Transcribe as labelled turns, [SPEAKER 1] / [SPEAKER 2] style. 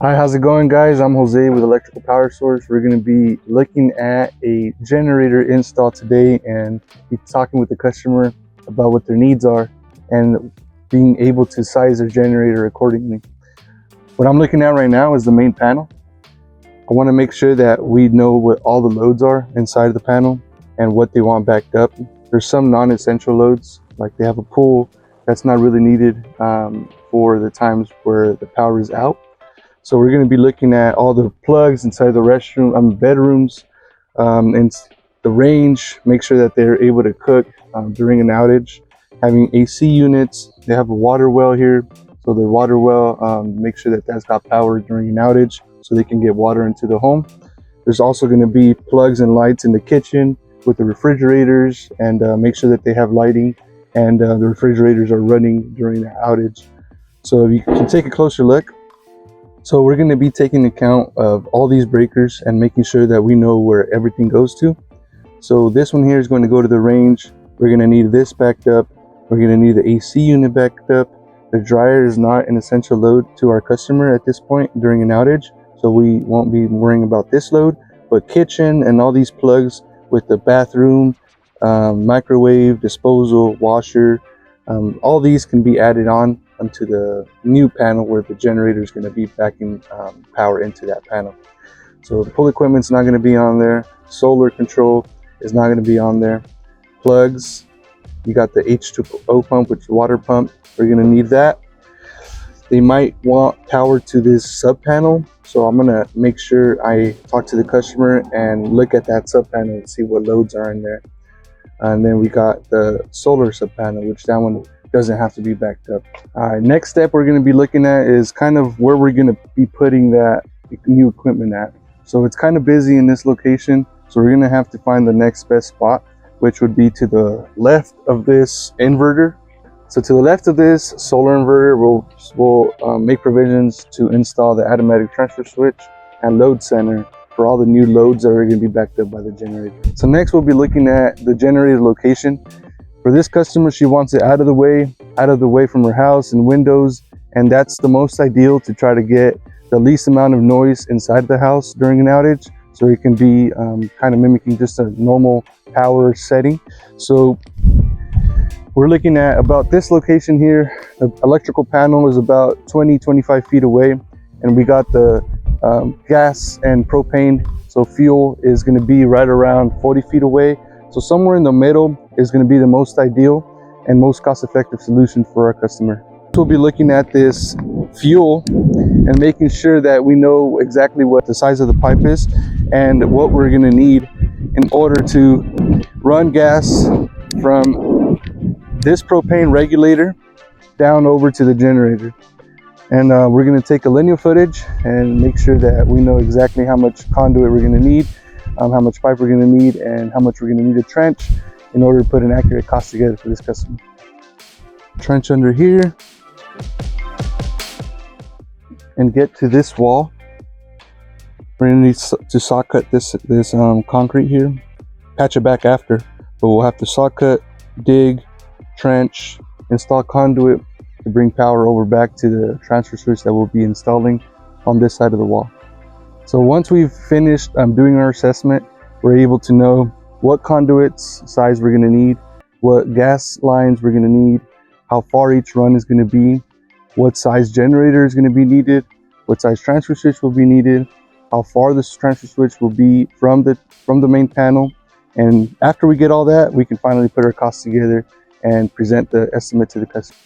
[SPEAKER 1] Hi, how's it going, guys? I'm Jose with Electrical Power Source. We're going to be looking at a generator install today and be talking with the customer about what their needs are and being able to size their generator accordingly. What I'm looking at right now is the main panel. I want to make sure that we know what all the loads are inside the panel and what they want backed up. There's some non-essential loads, like they have a pool that's not really needed for the times where the power is out. So we're going to be looking at all the plugs inside the restroom, bedrooms, and the range. Make sure that they're able to cook during an outage. Having AC units, they have a water well here. So the water well, make sure that that's got power during an outage so they can get water into the home. There's also going to be plugs and lights in the kitchen with the refrigerators, and make sure that they have lighting and the refrigerators are running during the outage. So if you can take a closer look. So we're going to be taking account of all these breakers and making sure that we know where everything goes to. So this one here is going to go to the range. We're going to need this backed up. We're going to need the AC unit backed up. The dryer is not an essential load to our customer at this point during an outage, so we won't be worrying about this load. But kitchen and all these plugs with the bathroom, microwave, disposal, washer, all these can be added on onto the new panel where the generator is going to be backing power into that panel. So the pull equipment's not going to be on there. Solar control is not going to be on there. Plugs, you got the H2O pump, which is water pump. We're going to need that. They might want power to this sub panel, so I'm going to make sure I talk to the customer and look at that sub panel and see what loads are in there. And then we got the solar sub panel, which that one doesn't have to be backed up. All right, next step we're going to be looking at is kind of where we're going to be putting that new equipment at. So it's kind of busy in this location, so we're going to have to find the next best spot, which would be to the left of this inverter. So to the left of this solar inverter, we'll make provisions to install the automatic transfer switch and load center for all the new loads that are going to be backed up by the generator. So next we'll be looking at the generator location. For this customer, she wants it out of the way from her house and windows, and that's the most ideal to try to get the least amount of noise inside the house during an outage, so it can be kind of mimicking just a normal power setting. So we're looking at about this location here. The electrical panel is about 20-25 feet away, and we got the gas and propane, so fuel is going to be right around 40 feet away. So somewhere in the middle is going to be the most ideal and most cost-effective solution for our customer. We'll be looking at this fuel and making sure that we know exactly what the size of the pipe is and what we're going to need in order to run gas from this propane regulator down over to the generator. And we're going to take a linear footage and make sure that we know exactly how much conduit we're going to need, how much pipe we're going to need, and how much we're going to need to trench in order to put an accurate cost together for this customer. Trench under here and get to this wall. We're going to need to saw cut this concrete here, patch it back after, but we'll have to saw cut, dig, trench, install conduit to bring power over back to the transfer switch that we'll be installing on this side of the wall. So once we've finished doing our assessment, we're able to know what conduits size we're going to need, what gas lines we're going to need, how far each run is going to be, what size generator is going to be needed, what size transfer switch will be needed, how far this transfer switch will be from the main panel. And after we get all that, we can finally put our costs together and present the estimate to the customer.